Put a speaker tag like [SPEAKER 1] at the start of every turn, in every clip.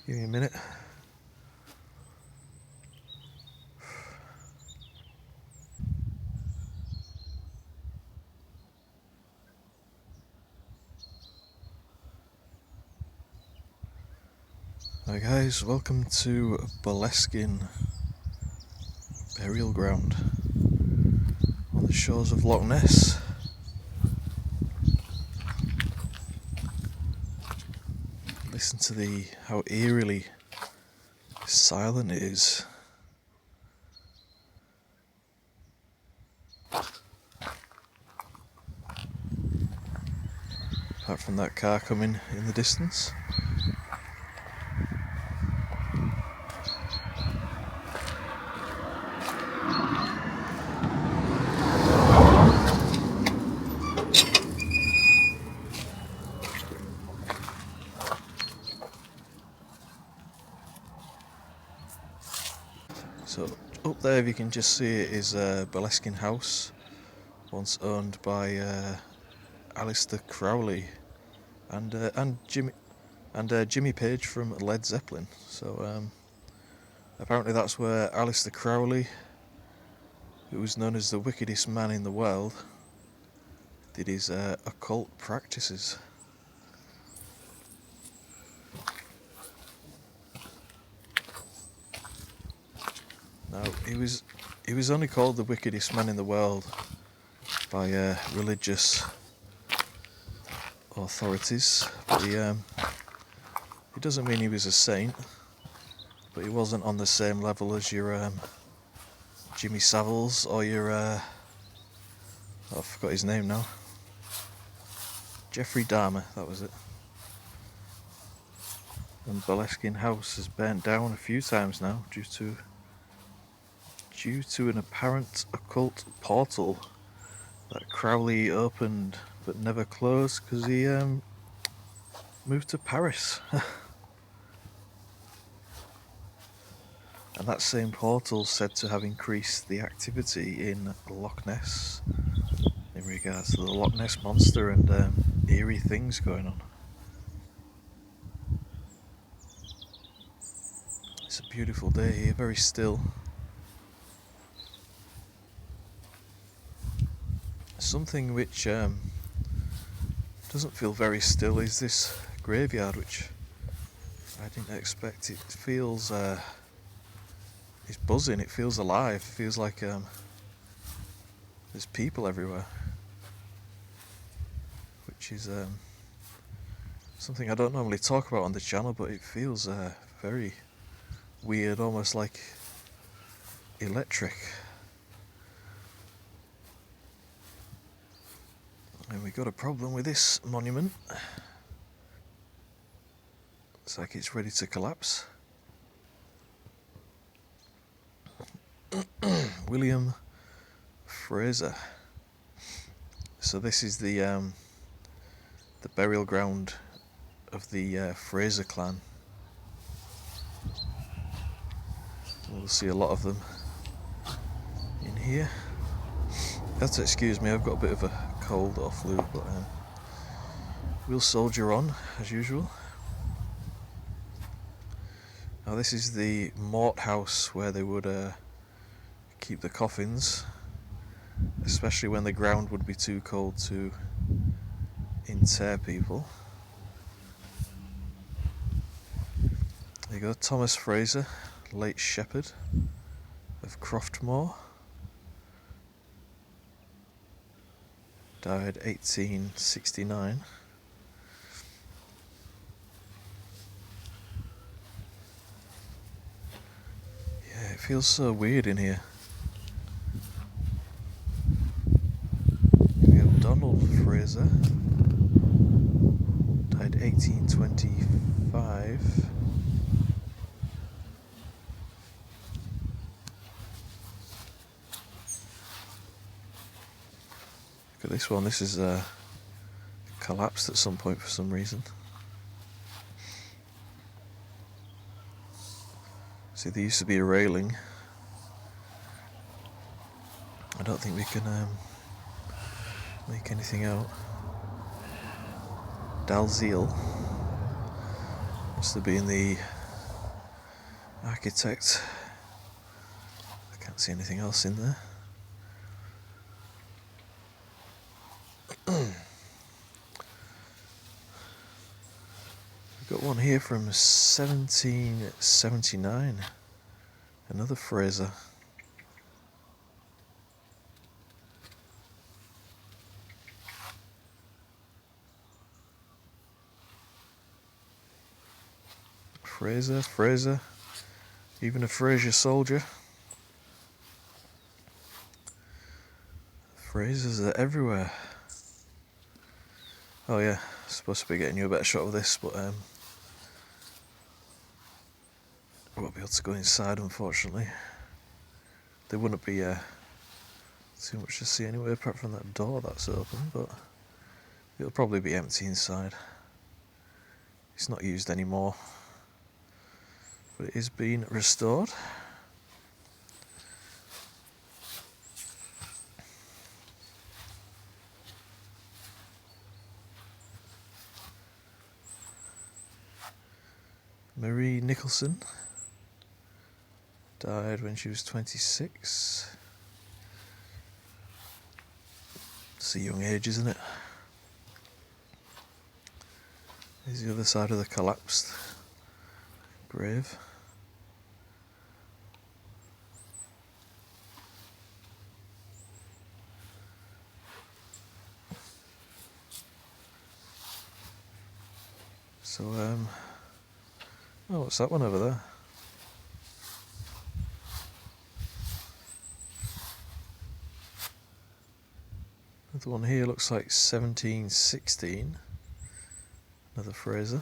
[SPEAKER 1] Give me a minute. Hi guys, welcome to Boleskine Burial Ground on the shores of Loch Ness. Listen to how eerily silent it is. Apart from that car coming in the distance. So up there, if you can just see it, is Boleskine House, once owned by Aleister Crowley and Jimmy Page from Led Zeppelin. So apparently that's where Aleister Crowley, who was known as the wickedest man in the world, did his occult practices. Now, he was only called the wickedest man in the world by religious authorities, but it doesn't mean he was a saint, but he wasn't on the same level as your Jimmy Savile's or your I forgot his name now. Jeffrey Dahmer, that was it. And Boleskine House has burnt down a few times now due to an apparent occult portal that Crowley opened but never closed because he moved to Paris. And that same portal said to have increased the activity in Loch Ness in regards to the Loch Ness monster and eerie things going on. It's a beautiful day here, very still. Something which doesn't feel very still is this graveyard, which I didn't expect. It feels it's buzzing, it feels alive, it feels like there's people everywhere, which is something I don't normally talk about on the channel, but it feels very weird, almost like electric. And we got a problem with this monument. It's like it's ready to collapse. William Fraser. So this is the burial ground of the Fraser clan. We'll see a lot of them in here. You have to excuse me, I've got a bit of a cold or flu, but we'll soldier on as usual. Now this is the mort house where they would keep the coffins, especially when the ground would be too cold to inter people. There you go, Thomas Fraser, late shepherd of Croftmore, died 1869. Yeah, it feels so weird in here. We have Donald Fraser, died 1825. Look at this one, this is collapsed at some point for some reason. See, there used to be a railing. I don't think we can make anything out. Dalziel must have been the architect. I can't see anything else in there. We've got one here from 1779. Another Fraser. Fraser, even a Fraser soldier. Frasers are everywhere. Oh yeah, supposed to be getting you a better shot of this, but I won't be able to go inside, unfortunately. There wouldn't be too much to see anyway, apart from that door that's open, but it'll probably be empty inside. It's not used anymore, but it is being restored. Marie Nicholson died when she was 26. It's a young age, isn't it? Here's the other side of the collapsed grave. So, oh, what's that one over there? Another one here looks like 1716. Another Fraser.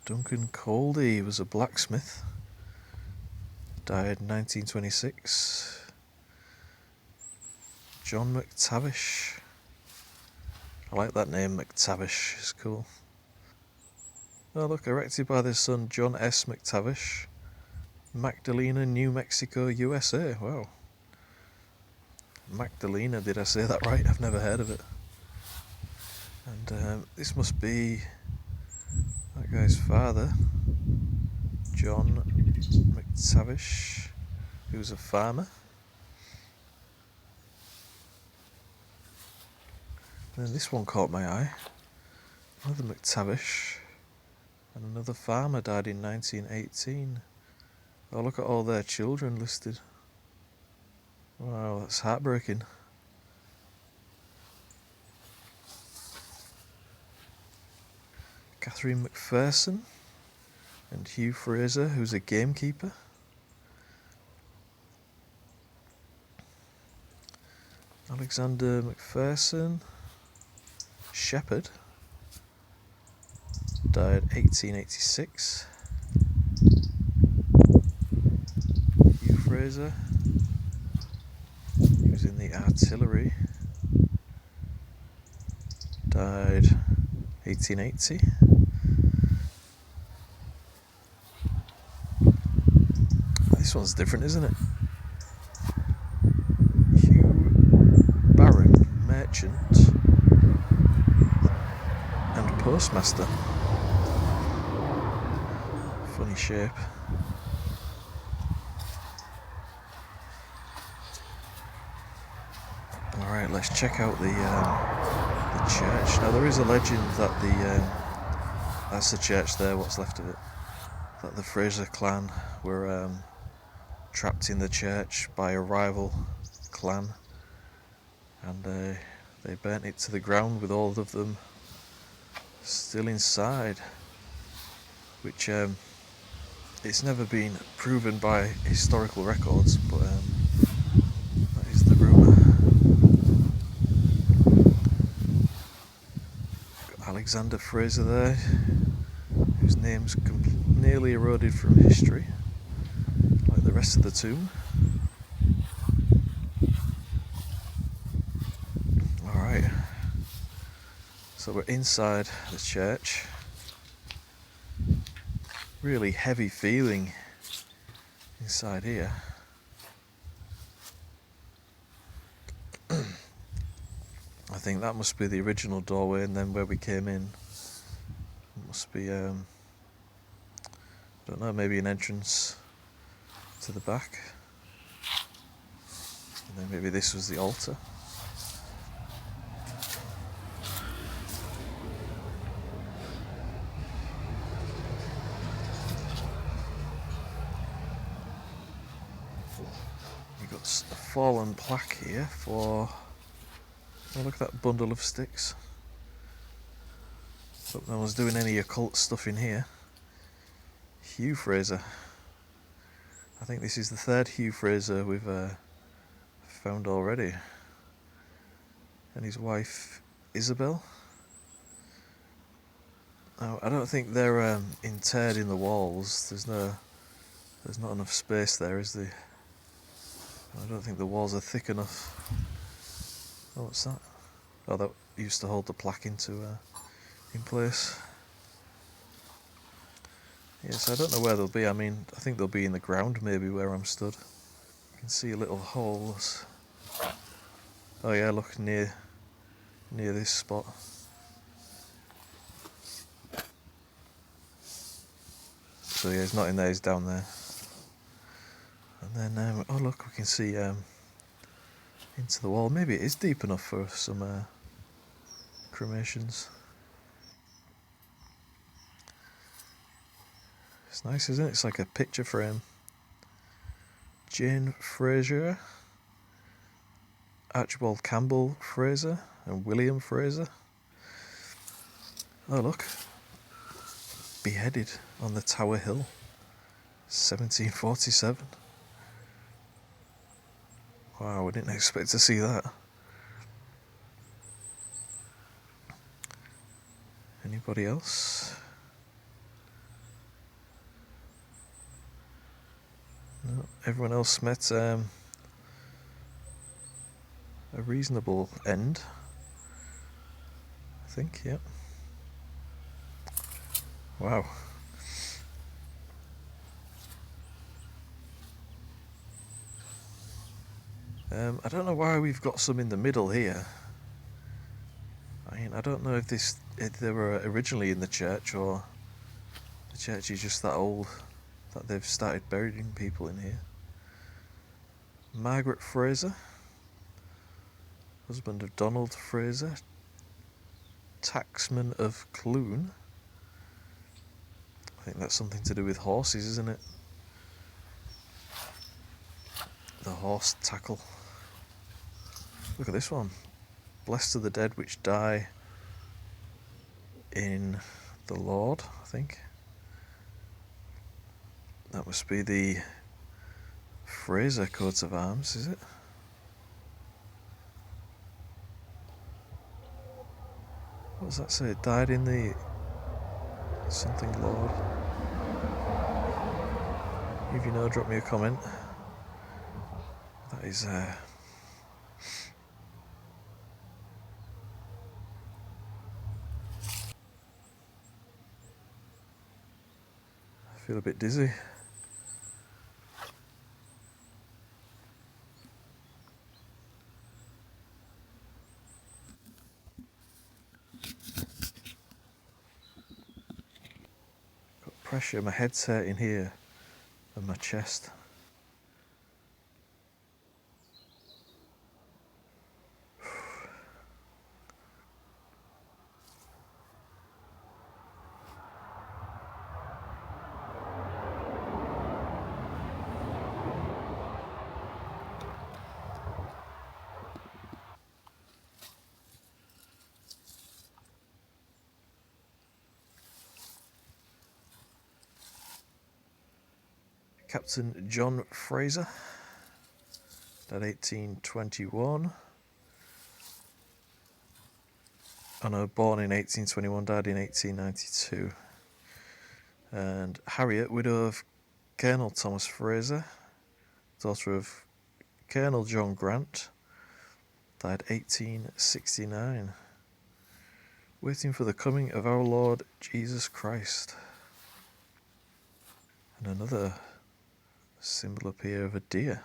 [SPEAKER 1] Duncan Coldy was a blacksmith. Died in 1926. John McTavish. I like that name, McTavish. It's cool. Oh look, erected by their son John S. McTavish. Magdalena, New Mexico, USA. Wow. Magdalena, did I say that right? I've never heard of it. And this must be that guy's father, John McTavish, who was a farmer. And then this one caught my eye. Another McTavish. And another farmer died in 1918. Oh, look at all their children listed. Wow, that's heartbreaking. Catherine McPherson and Hugh Fraser, who's a gamekeeper. Alexander McPherson, shepherd, died 1886. Hugh Fraser, he was in the artillery, died 1880. This one's different, isn't it? Hugh Barron, merchant and postmaster. Funny shape. Alright, let's check out the church. Now there is a legend that that's the church there, what's left of it, that the Fraser clan were trapped in the church by a rival clan, and they burnt it to the ground with all of them still inside, which it's never been proven by historical records, but that is the rumour. Got Alexander Fraser there, whose name's nearly eroded from history, like the rest of the tomb. Alright, so we're inside the church. Really heavy feeling inside here. I think that must be the original doorway, and then where we came in must be, I don't know, maybe an entrance to the back. And then maybe this was the altar. You've got a fallen plaque here for... Oh, look at that bundle of sticks. Hope no one's doing any occult stuff in here. Hugh Fraser. I think this is the third Hugh Fraser we've found already. And his wife, Isabel. Now, I don't think they're interred in the walls. There's not enough space there, is there? I don't think the walls are thick enough. Oh, what's that? Oh, that used to hold the plaque in place. Yes, I don't know where they'll be. I mean, I think they'll be in the ground, maybe, where I'm stood. You can see little holes. Oh yeah, look, near this spot. So yeah, he's not in there, he's down there. And then, oh look, we can see into the wall. Maybe it is deep enough for some cremations. It's nice, isn't it? It's like a picture frame. Jane Fraser, Archibald Campbell Fraser, and William Fraser. Oh look, beheaded on the Tower Hill, 1747. Wow, I didn't expect to see that. Anybody else? No, everyone else met a reasonable end, I think, yeah. Wow. I don't know why we've got some in the middle here. I mean, I don't know if they were originally in the church, or the church is just that old that they've started burying people in here. Margaret Fraser, husband of Donald Fraser, tacksman of Clune. I think that's something to do with horses, isn't it? The horse tackle. Look at this one. Blessed are the dead which die in the Lord, I think. That must be the Fraser coat of arms, is it? What does that say? It died in the something Lord. If you know, drop me a comment. That is I feel a bit dizzy. Got pressure, my head's hurting here and my chest. Captain John Fraser, died 1821. Oh no, born in 1821, died in 1892. And Harriet, widow of Colonel Thomas Fraser, daughter of Colonel John Grant, died 1869. Waiting for the coming of our Lord Jesus Christ. And another symbol up here of a deer,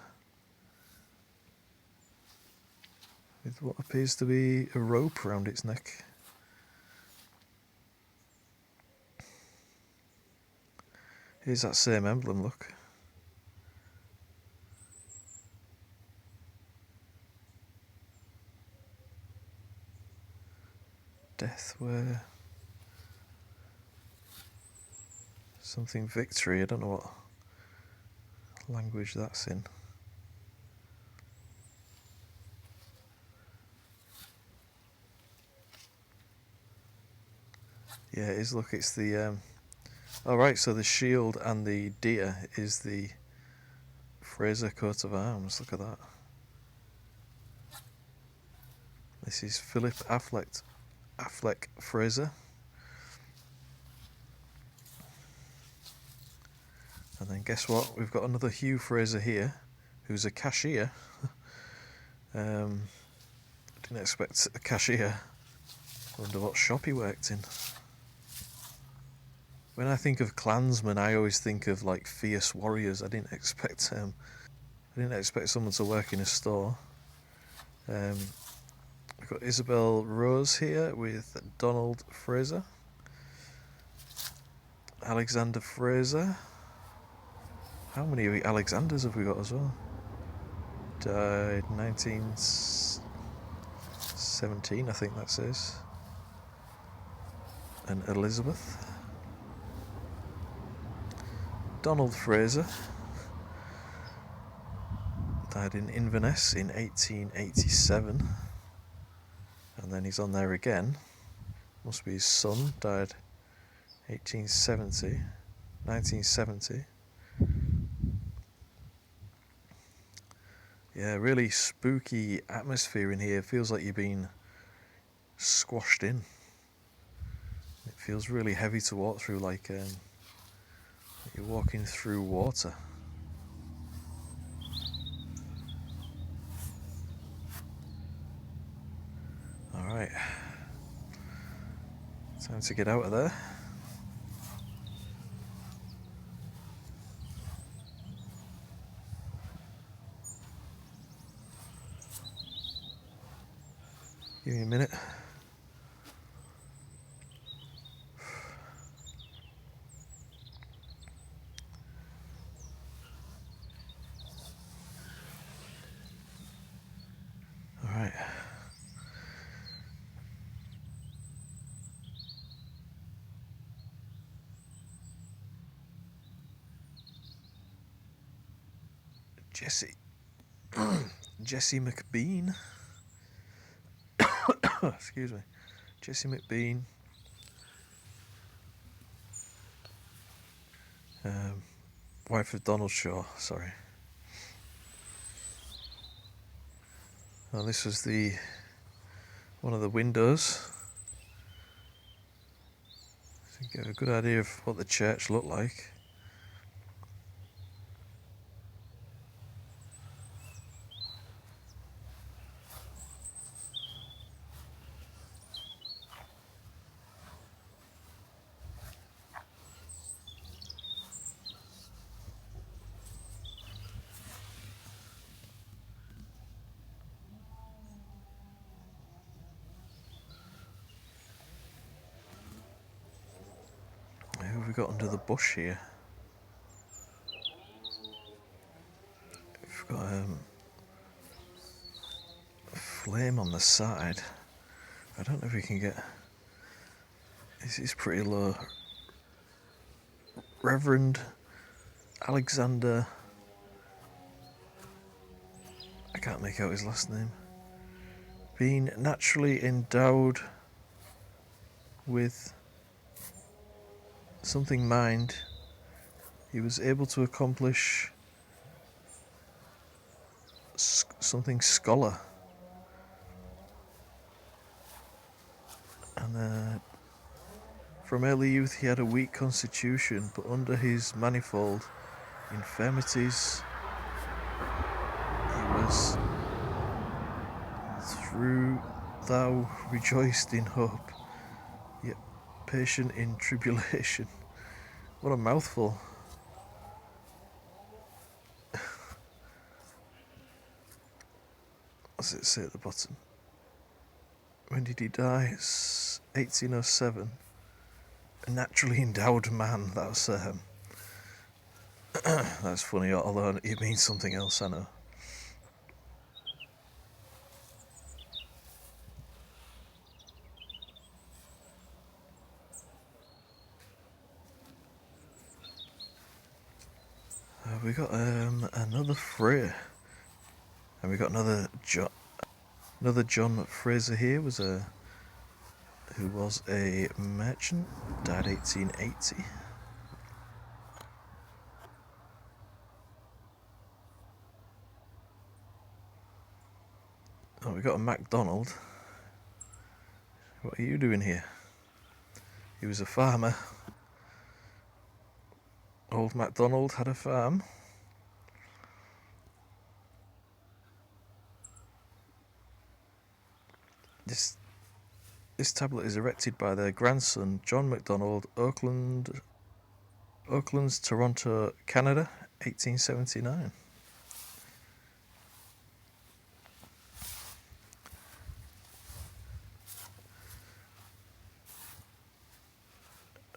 [SPEAKER 1] with what appears to be a rope around its neck. Here's that same emblem, look. Death where... something victory, I don't know what language that's in. Yeah, it is, look, it's the... Alright, so the shield and the deer is the Fraser coat of arms, look at that. This is Philip Affleck Fraser. And then guess what? We've got another Hugh Fraser here, who's a cashier. Didn't expect a cashier. Wonder what shop he worked in. When I think of clansmen, I always think of like fierce warriors. I didn't expect someone to work in a store. We've got Isabel Rose here with Donald Fraser. Alexander Fraser. How many Alexanders have we got as well? Died 1917, I think that says. And Elizabeth. Donald Fraser died in Inverness in 1887, and then he's on there again. Must be his son, died 1970. Yeah, really spooky atmosphere in here. Feels like you're being squashed in. It feels really heavy to walk through, like you're walking through water. Alright. Time to get out of there. Give me a minute. Alright. Jesse McBean. Excuse me. Jesse McBean. Wife of Donald Shaw, sorry. And this was one of the windows. So you get a good idea of what the church looked like. Who have we got under the bush here? We've got a flame on the side. I don't know if we can get... This is pretty low. Reverend Alexander... I can't make out his last name. Being naturally endowed with something mind, he was able to accomplish something scholar. And from early youth he had a weak constitution, but under his manifold infirmities he was through thou rejoiced in hope, yet patient in tribulation. What a mouthful. What's it say at the bottom? When did he die? It's 1807. A naturally endowed man. That was That's funny, although it means something else, I know. We got another Frey, and we got another John Fraser here. Who was a merchant, died 1880. Oh, we got a MacDonald. What are you doing here? He was a farmer. Old MacDonald had a farm. This tablet is erected by their grandson, John MacDonald, Oaklands, Toronto, Canada, 1879.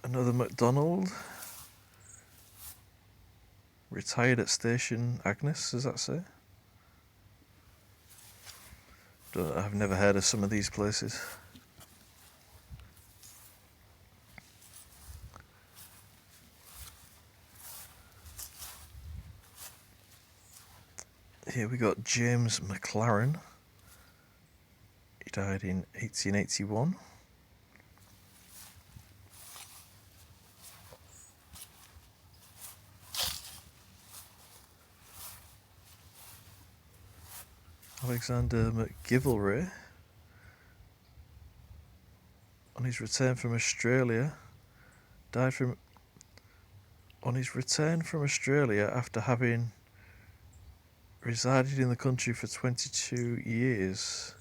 [SPEAKER 1] Another MacDonald. Retired at Station Agnes, does that say? I've never heard of some of these places. Here we got James McLaren. He died in 1881. Alexander McGillivray, on his return from Australia, after having resided in the country for 22 years.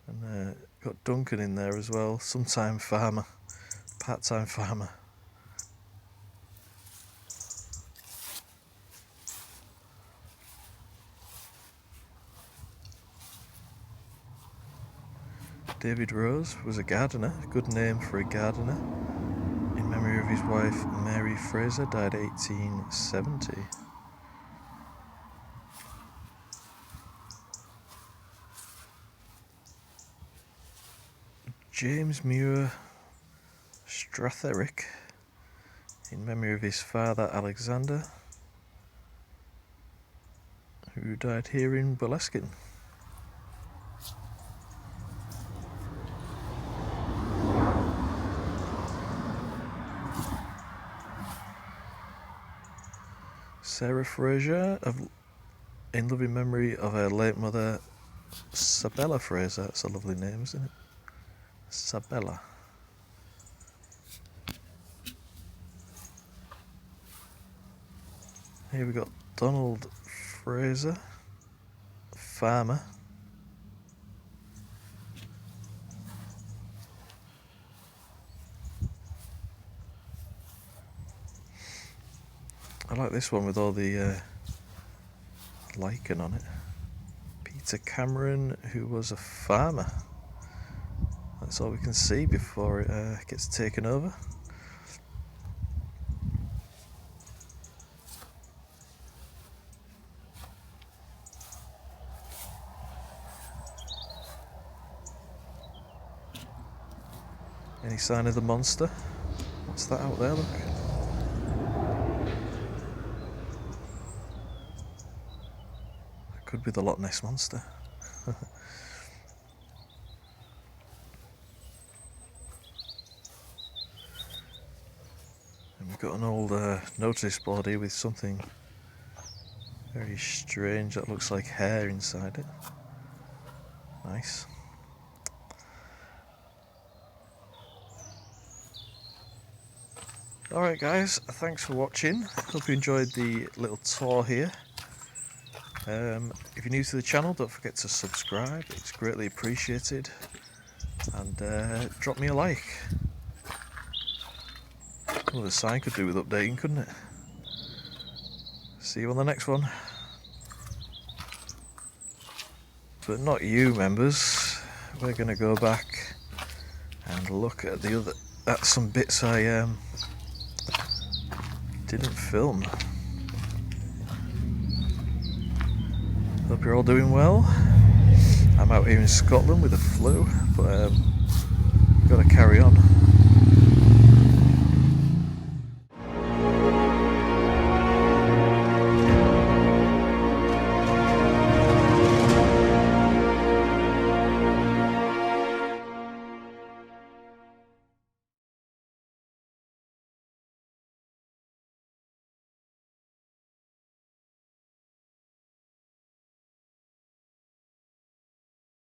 [SPEAKER 1] And got Duncan in there as well, part-time farmer. David Rose was a gardener, good name for a gardener, in memory of his wife Mary Fraser, died 1870. James Muir Stratherick, in memory of his father Alexander, who died here in Boleskine. Sarah Fraser, in loving memory of her late mother, Sabella Fraser. That's a lovely name, isn't it? Sabella. Here we got Donald Fraser, farmer. I like this one with all the lichen on it. Peter Cameron, who was a farmer. That's all we can see before it gets taken over. Any sign of the monster? What's that out there, look? That could be the Loch Ness monster. And we've got an old notice board here with something very strange that looks like hair inside it. Nice. Alright guys, thanks for watching. Hope you enjoyed the little tour here. If you're new to the channel, don't forget to subscribe, it's greatly appreciated. And drop me a like. Well, the sign could do with updating, couldn't it? See you on the next one. But not you, members. We're going to go back and look at some bits I didn't film. Hope you're all doing well. I'm out here in Scotland with the flu, but gotta carry on.